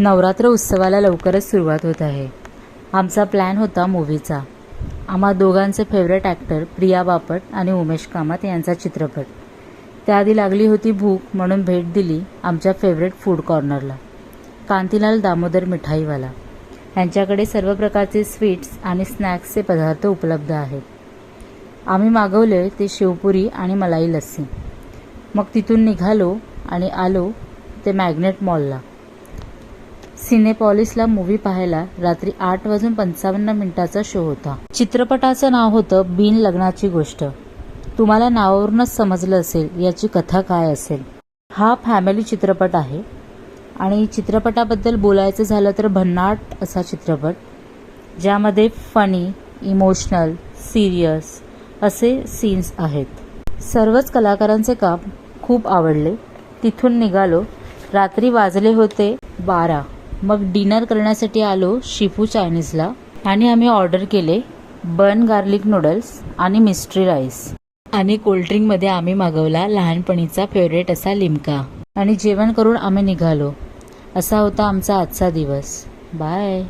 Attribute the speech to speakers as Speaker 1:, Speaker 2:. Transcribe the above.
Speaker 1: नवरात्र उत्सवाला लवकरच सुरुवात होत आहे. आमचा प्लॅन होता मूव्हीचा. आम्हा दोघांचे फेवरेट ॲक्टर प्रिया बापट आणि उमेश कामत यांचा चित्रपट. त्याआधी लागली होती भूक म्हणून भेट दिली आमच्या फेवरेट फूड कॉर्नरला, कांतीलाल दामोदर मिठाईवाला. यांच्याकडे सर्व प्रकारचे स्वीट्स आणि स्नॅक्सचे पदार्थ उपलब्ध आहेत. आम्ही मागवले ते शेवपुरी आणि मलाई लस्सी. मग तिथून निघालो आणि आलो ते मॅग्नेट मॉलला. सिनेपॉलिसला मूव्ही पाहायला रात्री 8:55 शो होता. चित्रपटाचं नाव होतं बिन लग्नाची गोष्ट. तुम्हाला नावावरूनच समजलं असेल याची कथा काय असेल. हा फॅमिली चित्रपट आहे आणि चित्रपटाबद्दल बोलायचं झालं तर भन्नाट असा चित्रपट, ज्यामध्ये फनी, इमोशनल, सिरियस असे सीन्स आहेत. सर्वच कलाकारांचे काम खूप आवडले. तिथून निघालो. रात्री वाजले होते 12. मग डिनर करण्यासाठी आलो शिफू चायनीजला आणि आम्ही ऑर्डर केले बन गार्लिक नूडल्स आणि मिस्ट्री राईस. आणि कोल्ड्रिंकमध्ये आम्ही मागवला लहानपणीचा फेवरेट असा लिम्का. आणि जेवण करून आम्ही निघालो. असा होता आमचा आजचा दिवस. बाय.